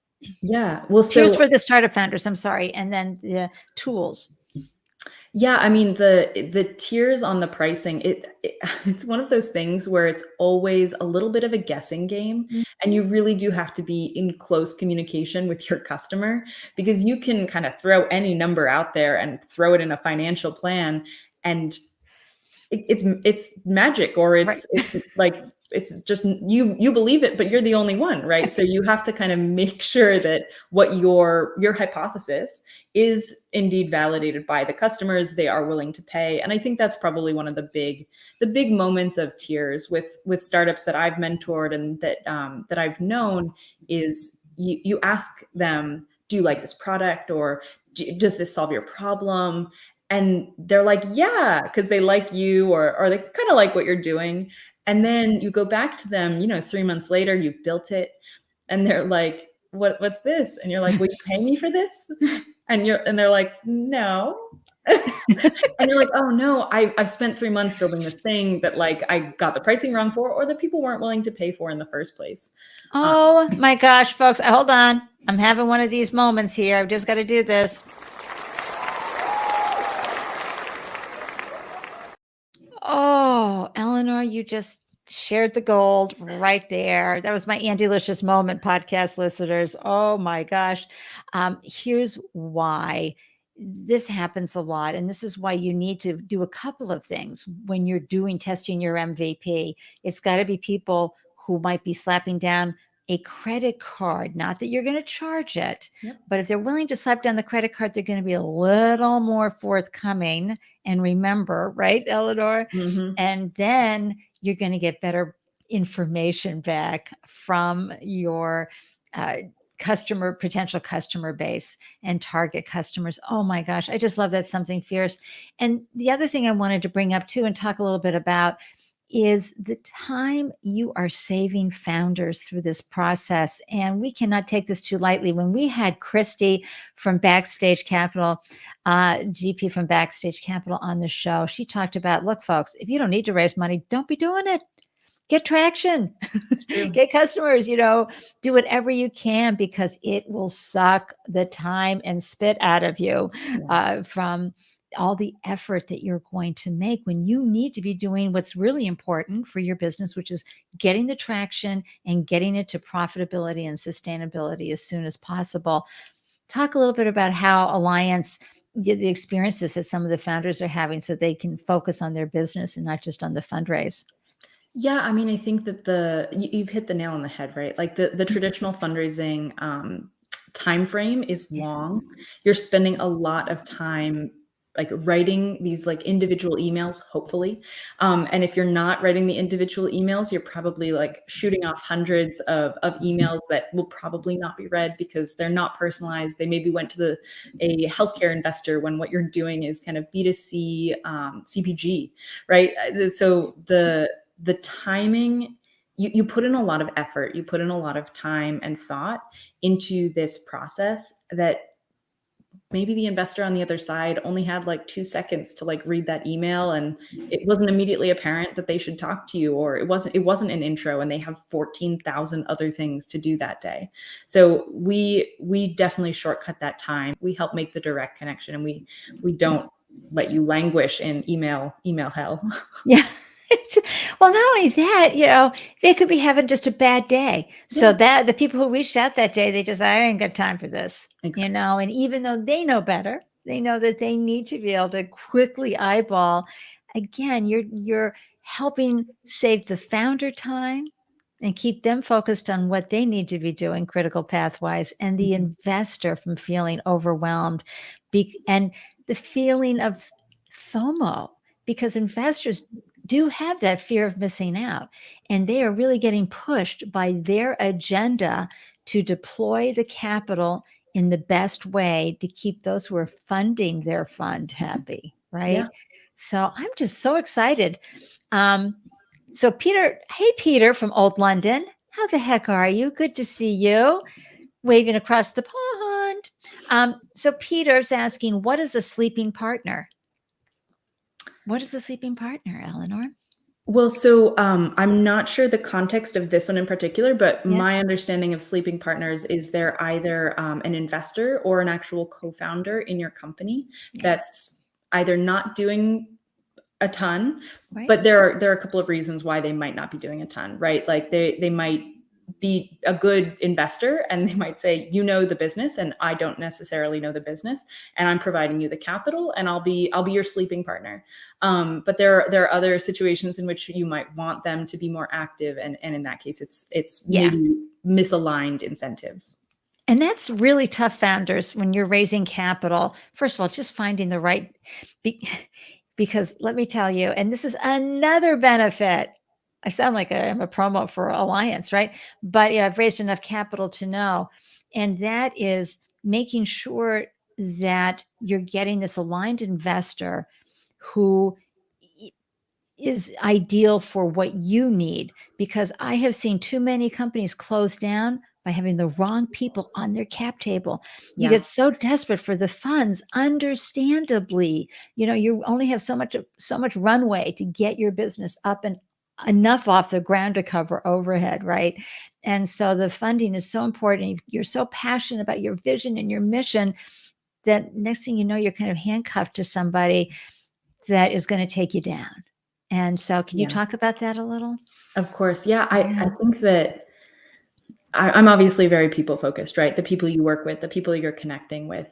Yeah. Well, tiers for the startup founders, I'm sorry, and then the tools. Yeah, I mean the tiers on the pricing, it's one of those things where it's always a little bit of a guessing game, and you really do have to be in close communication with your customer because you can kind of throw any number out there and throw it in a financial plan, and it's magic, or Right. it's like, it's just you believe it, but you're the only one, right? So you have to kind of make sure that what your hypothesis is indeed validated by the customers. They are willing to pay. And I think that's probably one of the big moments of tears with startups that I've mentored and that I've known, is you ask them, do you like this product, or does this solve your problem? And they're like, yeah, because they like you, or they kind of like what you're doing. And then you go back to them, 3 months later, you've built it, and they're like, what's this? And you're like, will you pay me for this? And they're like, no. And you're like, oh no, I've spent 3 months building this thing that, like, I got the pricing wrong for, or that people weren't willing to pay for in the first place. Oh my gosh, folks, hold on. I'm having one of these moments here. I've just got to do this. Oh, Eleanor, you just shared the gold right there. That was my Andelicious moment, podcast listeners. Oh my gosh. Here's why this happens a lot. And this is why you need to do a couple of things when you're testing your MVP. It's got to be people who might be slapping down a credit card, not that you're going to charge it, but if they're willing to slap down the credit card, they're going to be a little more forthcoming. And remember, right, Eleanor? Mm-hmm. And then you're going to get better information back from your potential customer base and target customers. Oh my gosh, I just love that. Something fierce. And the other thing I wanted to bring up too and talk a little bit about is the time you are saving founders through this process. And we cannot take this too lightly. When we had Christy from Backstage Capital, GP from Backstage Capital on the show, she talked about, look, folks, if you don't need to raise money, don't be doing it. Get traction, get customers, do whatever you can, because it will suck the time and spit out of you from all the effort that you're going to make when you need to be doing what's really important for your business, which is getting the traction and getting it to profitability and sustainability as soon as possible. Talk a little bit about how Alliance, the experiences that some of the founders are having, so they can focus on their business and not just on the fundraise. Yeah, I mean, I think that you've hit the nail on the head, right? Like the traditional fundraising time frame is long. You're spending a lot of time like writing these like individual emails, hopefully. And if you're not writing the individual emails, you're probably like shooting off hundreds of emails that will probably not be read because they're not personalized. They maybe went to a healthcare investor when what you're doing is kind of B2C CPG, right? So the timing, you put in a lot of effort, you put in a lot of time and thought into this process that maybe the investor on the other side only had like 2 seconds to like read that email, and it wasn't immediately apparent that they should talk to you, or it wasn't an intro and they have 14,000 other things to do that day. So we definitely shortcut that time. We help make the direct connection, and we don't let you languish in email hell. Yeah. Well, not only that, they could be having just a bad day. So that the people who reached out that day, I ain't got time for this, Exactly. and even though they know better, they know that they need to be able to quickly eyeball. Again, you're helping save the founder time and keep them focused on what they need to be doing critical pathwise, and the investor from feeling overwhelmed and the feeling of FOMO, because investors do have that fear of missing out, and they are really getting pushed by their agenda to deploy the capital in the best way to keep those who are funding their fund happy, right? Yeah. So I'm just so excited. So Peter, hey Peter from Old London, how the heck are you? Good to see you, waving across the pond. So Peter's asking, what is a sleeping partner? What is a sleeping partner, Eleanor? Well, so I'm not sure the context of this one in particular, but my understanding of sleeping partners is they're either an investor or an actual co-founder in your company that's either not doing a ton, but there are a couple of reasons why they might not be doing a ton, right? Like they might be a good investor, and they might say, you know the business and I don't necessarily know the business, and I'm providing you the capital, and I'll be your sleeping partner. But there are other situations in which you might want them to be more active, and in that case it's maybe misaligned incentives. And that's really tough, founders, when you're raising capital. First of all, just finding the right, because let me tell you, and this is another benefit. I sound like I'm a promo for Alliance, right? But I've raised enough capital to know. And that is making sure that you're getting this aligned investor who is ideal for what you need, because I have seen too many companies close down by having the wrong people on their cap table. You get so desperate for the funds, understandably. You only have so much runway to get your business up and enough off the ground to cover overhead, right? And so the funding is so important. You're so passionate about your vision and your mission that next thing you know, you're kind of handcuffed to somebody that is going to take you down. And so can you talk about that a little? Of course. Yeah. I think that I'm obviously very people focused, right? The people you work with, the people you're connecting with.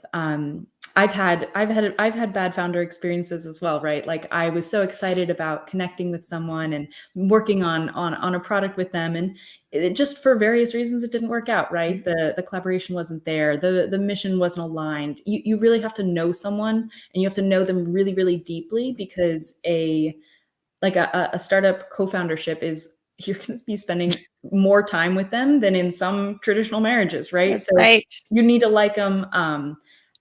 I've had bad founder experiences as well, right? Like I was so excited about connecting with someone and working on a product with them, and it just for various reasons it didn't work out, right? The collaboration wasn't there, the mission wasn't aligned. You really have to know someone, and you have to know them really, really deeply, because a startup co-foundership is, you're going to be spending more time with them than in some traditional marriages, right? That's right. You need to like them.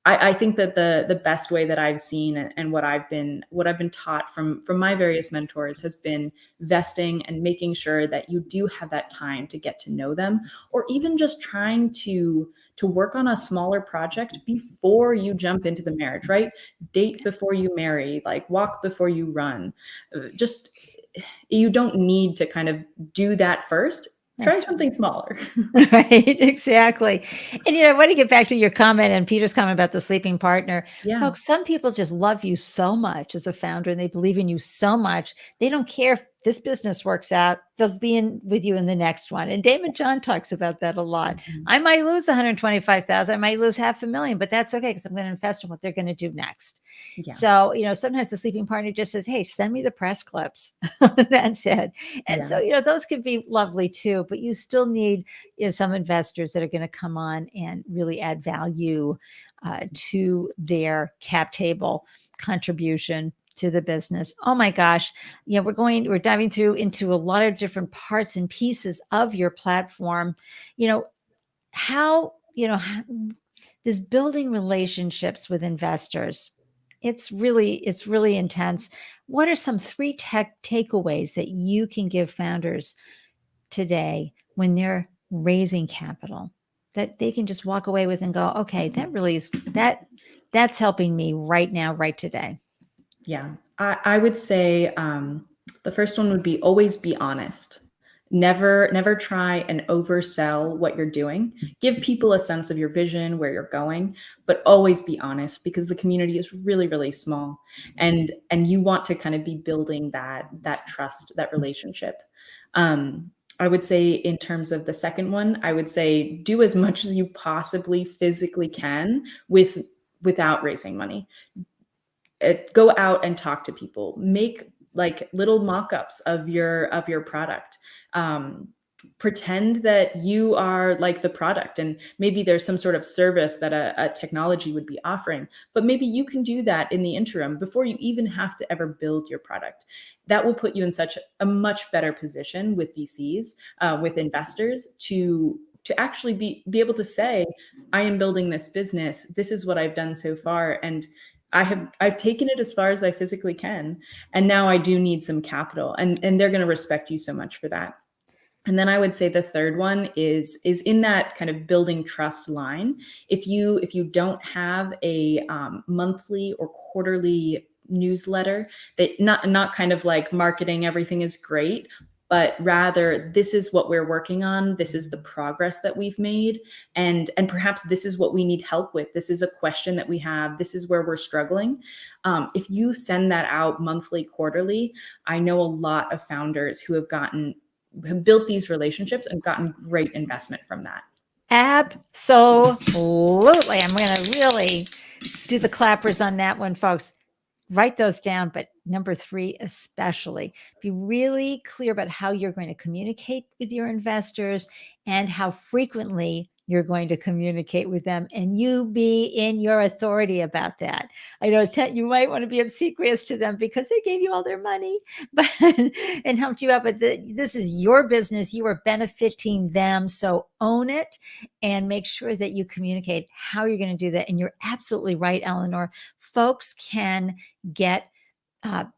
I think that the best way that I've seen, and what I've been taught from my various mentors, has been vesting and making sure that you do have that time to get to know them, or even just trying to work on a smaller project before you jump into the marriage, right? Date before you marry, like walk before you run. Just, you don't need to kind of do that first. Try something smaller. Right, exactly. And I want to get back to your comment and Peter's comment about the sleeping partner. Yeah. Folks, some people just love you so much as a founder, and they believe in you so much. They don't care if this business works out. They'll be in with you in the next one. And David John talks about that a lot. I might lose 125,000. I might lose $500,000, but that's okay, because I'm going to invest in what they're going to do next. So, sometimes the sleeping partner just says, hey, send me the press clips. That's it. And so, those can be lovely too, but you still need some investors that are going to come on and really add value to their cap table contribution to the business. Oh my gosh. We're diving through into a lot of different parts and pieces of your platform. How this building relationships with investors. It's really intense. What are some 3 tech takeaways that you can give founders today when they're raising capital, that they can just walk away with and go, okay, that really is that's helping me right now, right today? Yeah, I would say the first one would be, always be honest. Never try and oversell what you're doing. Give people a sense of your vision, where you're going, but always be honest, because the community is really, really small, and you want to kind of be building that trust, that relationship. I would say, in terms of the second one, I would say do as much as you possibly physically can without raising money. Go out and talk to people. Make like little mock-ups of your product. Pretend that you are like the product, and maybe there's some sort of service that a technology would be offering, but maybe you can do that in the interim before you even have to ever build your product. That will put you in such a much better position with VCs, with investors, to actually be able to say, I am building this business. This is what I've done so far, and I've taken it as far as I physically can, and now I do need some capital, and they're going to respect you so much for that. And then I would say the third one is in that kind of building trust line. If you don't have a monthly or quarterly newsletter, that not kind of like marketing everything is great, but rather, this is what we're working on, this is the progress that we've made, and perhaps this is what we need help with, this is a question that we have, this is where we're struggling. If you send that out monthly, quarterly, I know a lot of founders who have gotten have built these relationships and gotten great investment from that. Absolutely. I'm going to really do the clappers on that one, folks. Write those down, but number 3 especially, be really clear about how you're going to communicate with your investors and how frequently you're going to communicate with them, and you be in your authority about that. I know you might want to be obsequious to them because they gave you all their money but and helped you out, but this is your business. You are benefiting them, so own it and make sure that you communicate how you're going to do that. And you're absolutely right, Eleanor. Folks can get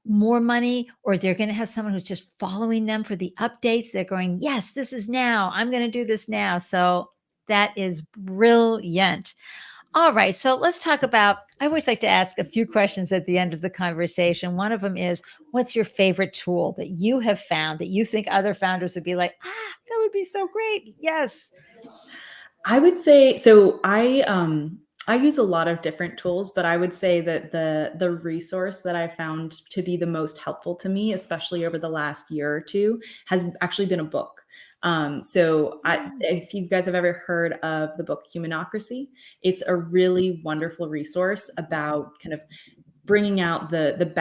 more money, or they're going to have someone who's just following them for the updates. They're going, yes, this is now. I'm going to do this now. So that is brilliant. All right. So let's talk about, I always like to ask a few questions at the end of the conversation. One of them is, what's your favorite tool that you have found that you think other founders would be like, that would be so great? Yes. I would say, so I use a lot of different tools, but I would say that the resource that I found to be the most helpful to me, especially over the last year or two, has actually been a book. If you guys have ever heard of the book Humanocracy, it's a really wonderful resource about kind of bringing out the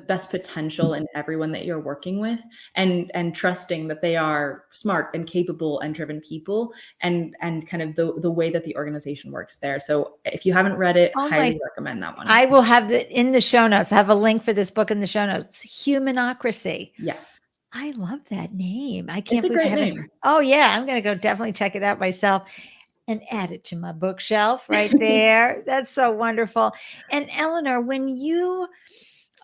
best potential in everyone that you're working with, and trusting that they are smart and capable and driven people, and kind of the way that the organization works there. So if you haven't read it, highly recommend that one. I will have it in the show notes. I have a link for this book in the show notes. Humanocracy. Yes. I love that name. I can't It's a believe I great haven't. name. Oh yeah, I'm going to go definitely check it out myself and add it to my bookshelf right there. That's so wonderful. And Eleanor, when you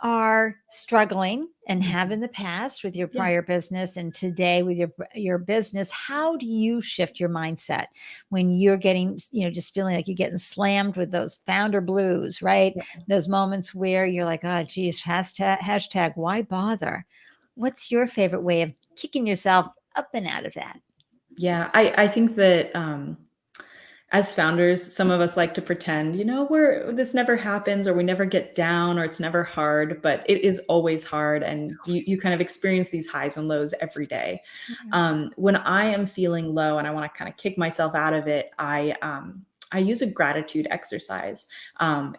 are struggling and have in the past with your prior business and today with your business, how do you shift your mindset when you're getting, just feeling like you're getting slammed with those founder blues, right? Yeah. Those moments where you're like, oh, geez, hashtag, why bother? What's your favorite way of kicking yourself up and out of that? Yeah, I think that as founders, some of us like to pretend, this never happens, or we never get down, or it's never hard, but it is always hard. And you kind of experience these highs and lows every day. When I am feeling low and I want to kind of kick myself out of it, I use a gratitude exercise.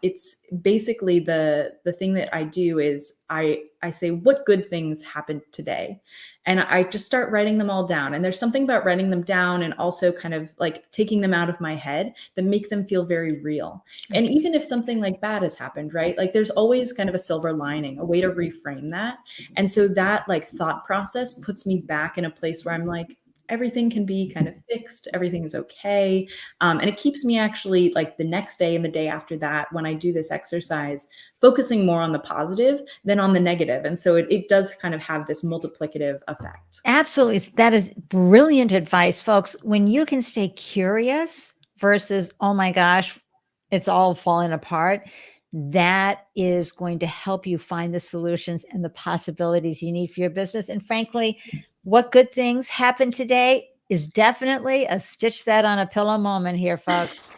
It's basically the thing that I do is I say, what good things happened today? And I just start writing them all down. And there's something about writing them down and also kind of like taking them out of my head that make them feel very real. Okay. And even if something like bad has happened, right? Like there's always kind of a silver lining, a way to reframe that. And so that like thought process puts me back in a place where I'm like, everything can be kind of fixed. Everything is okay. And it keeps me actually like the next day and the day after that, when I do this exercise, focusing more on the positive than on the negative. And so it does kind of have this multiplicative effect. Absolutely. That is brilliant advice, folks. When you can stay curious versus, oh my gosh, it's all falling apart, that is going to help you find the solutions and the possibilities you need for your business. And frankly, what good things happened today is definitely a stitch that on a pillow moment here, folks.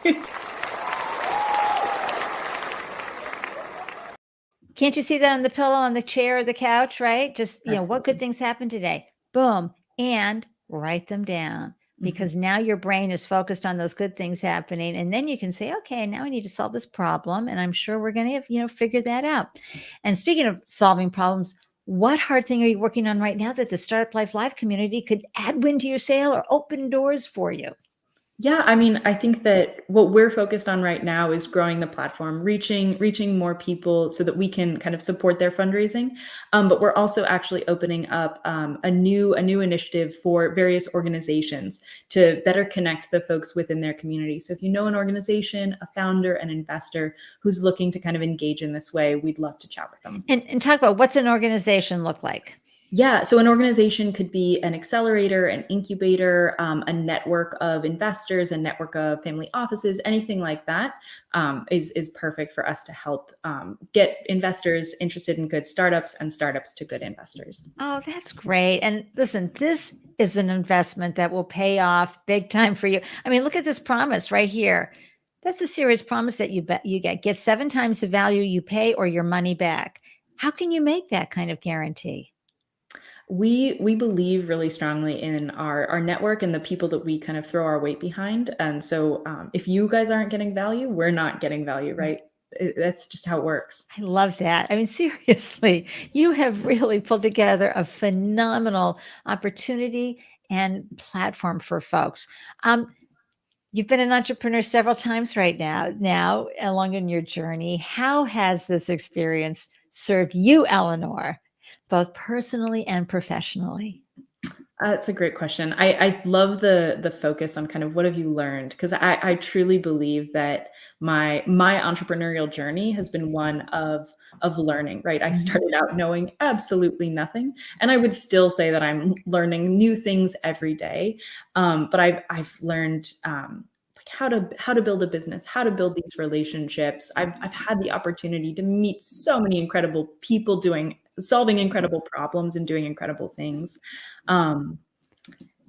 Can't you see that on the pillow, on the chair, or the couch, right? Just, Absolutely. What good things happened today? Boom. And write them down, because now your brain is focused on those good things happening. And then you can say, okay, now I need to solve this problem. And I'm sure we're going to, figure that out. And speaking of solving problems, what hard thing are you working on right now that the Startup Life Live community could add wind to your sail or open doors for you? Yeah, I mean, I think that what we're focused on right now is growing the platform, reaching more people so that we can kind of support their fundraising. But we're also actually opening up a new initiative for various organizations to better connect the folks within their community. So if you know an organization, a founder, an investor who's looking to kind of engage in this way, we'd love to chat with them. And talk about, what's an organization look like? Yeah, so an organization could be an accelerator, an incubator, a network of investors, a network of family offices, anything like that is perfect for us to help get investors interested in good startups and startups to good investors. Oh, that's great. And listen, this is an investment that will pay off big time for you. I mean, look at this promise right here. That's a serious promise that you get 7 times the value you pay or your money back. How can you make that kind of guarantee? We believe really strongly in our network and the people that we kind of throw our weight behind. And so if you guys aren't getting value, we're not getting value, right? That's just how it works. I love that. I mean, seriously, you have really pulled together a phenomenal opportunity and platform for folks. You've been an entrepreneur several times right now along in your journey. How has this experience served you, Eleanor, both personally and professionally? That's a great question. I love the focus on kind of what have you learned, because I truly believe that my entrepreneurial journey has been one of learning, right? I started out knowing absolutely nothing, and I would still say that I'm learning new things every day. But I've learned like how to build a business, how to build these relationships. I've had the opportunity to meet so many incredible people solving incredible problems and doing incredible things. Um,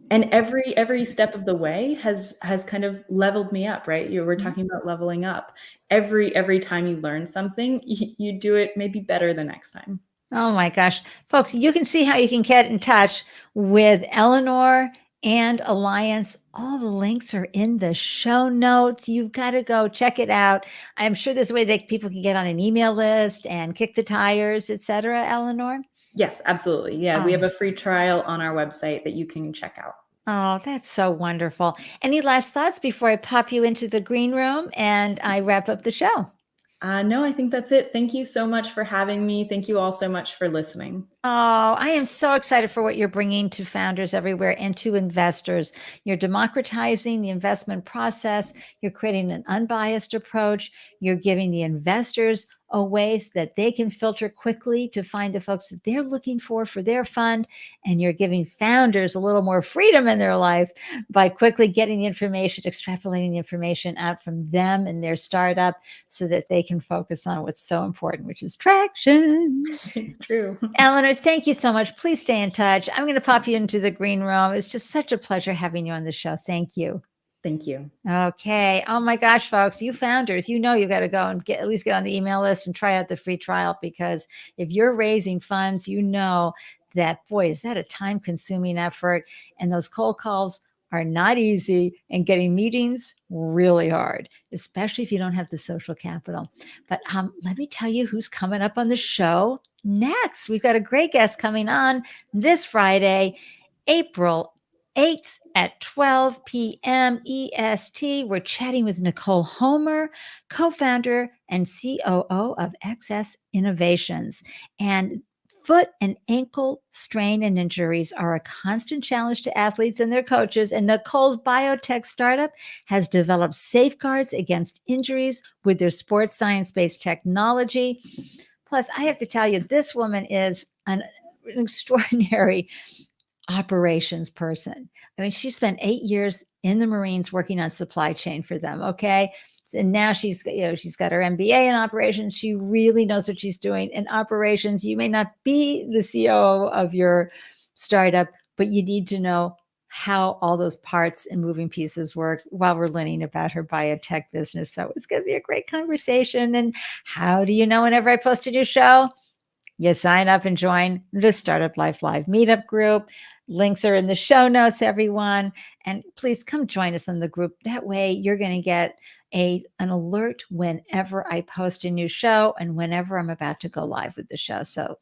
and every step of the way has kind of leveled me up, right? You were talking about leveling up. Every time you learn something, you do it maybe better the next time. Oh my gosh. Folks, you can see how you can get in touch with Eleanor and Alliance. All the links are in the show notes. You've got to go check it out. I'm sure there's a way that people can get on an email list and kick the tires, etc. Eleanor? Yes, absolutely. Yeah, we Oh. have a free trial on our website that you can check out. Oh, that's so wonderful. Any last thoughts before I pop you into the green room and I wrap up the show? No, I think that's it. Thank you so much for having me. Thank you all so much for listening. Oh, I am so excited for what you're bringing to founders everywhere and to investors. You're democratizing the investment process. You're creating an unbiased approach. You're giving the investors a way so that they can filter quickly to find the folks that they're looking for their fund. And you're giving founders a little more freedom in their life by quickly getting the information, extrapolating the information out from them and their startup so that they can focus on what's so important, which is traction. It's true. Eleanor, thank you so much. Please stay in touch. I'm going to pop you into the green room. It's just such a pleasure having you on the show. Thank you. Thank you. Okay. Oh my gosh, folks, you founders, you've got to go and at least get on the email list and try out the free trial, because if you're raising funds, that, boy, is that a time consuming effort. And those cold calls are not easy, and getting meetings really hard, especially if you don't have the social capital. But let me tell you who's coming up on the show next. We've got a great guest coming on this Friday, April 8th at 12 p.m. EST. We're chatting with Nicole Homer, co-founder and COO of XS Innovations. And foot and ankle strain and injuries are a constant challenge to athletes and their coaches. And Nicole's Biotech startup has developed safeguards against injuries with their sports science-based technology. Plus, I have to tell you, this woman is an extraordinary operations person. I mean, she spent 8 years in the Marines working on supply chain for them. Okay. And now she's got her MBA in operations. She really knows what she's doing in operations. You may not be the COO of your startup, but you need to know how all those parts and moving pieces work while we're learning about her biotech business. So it's going to be a great conversation. And how do you know whenever I post a new show? You sign up and join the Startup Life Live meetup group. Links are in the show notes, everyone. And please come join us in the group. That way you're going to get an alert whenever I post a new show and whenever I'm about to go live with the show. So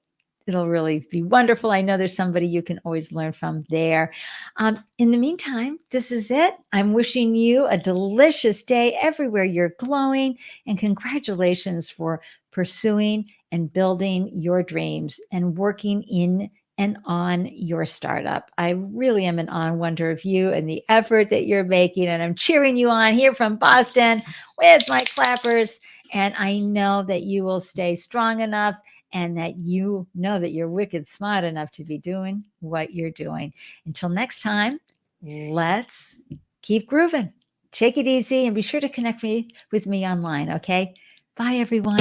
it'll really be wonderful. I know there's somebody you can always learn from there. In the meantime, this is it. I'm wishing you a delicious day everywhere you're glowing, and congratulations for pursuing and building your dreams and working in and on your startup. I really am in awe and wonder of you and the effort that you're making. And I'm cheering you on here from Boston with my clappers. And I know that you will stay strong enough, and that you know that you're wicked smart enough to be doing what you're doing. Until next time, let's keep grooving. Take it easy and be sure to connect with me online. Okay. Bye, everyone.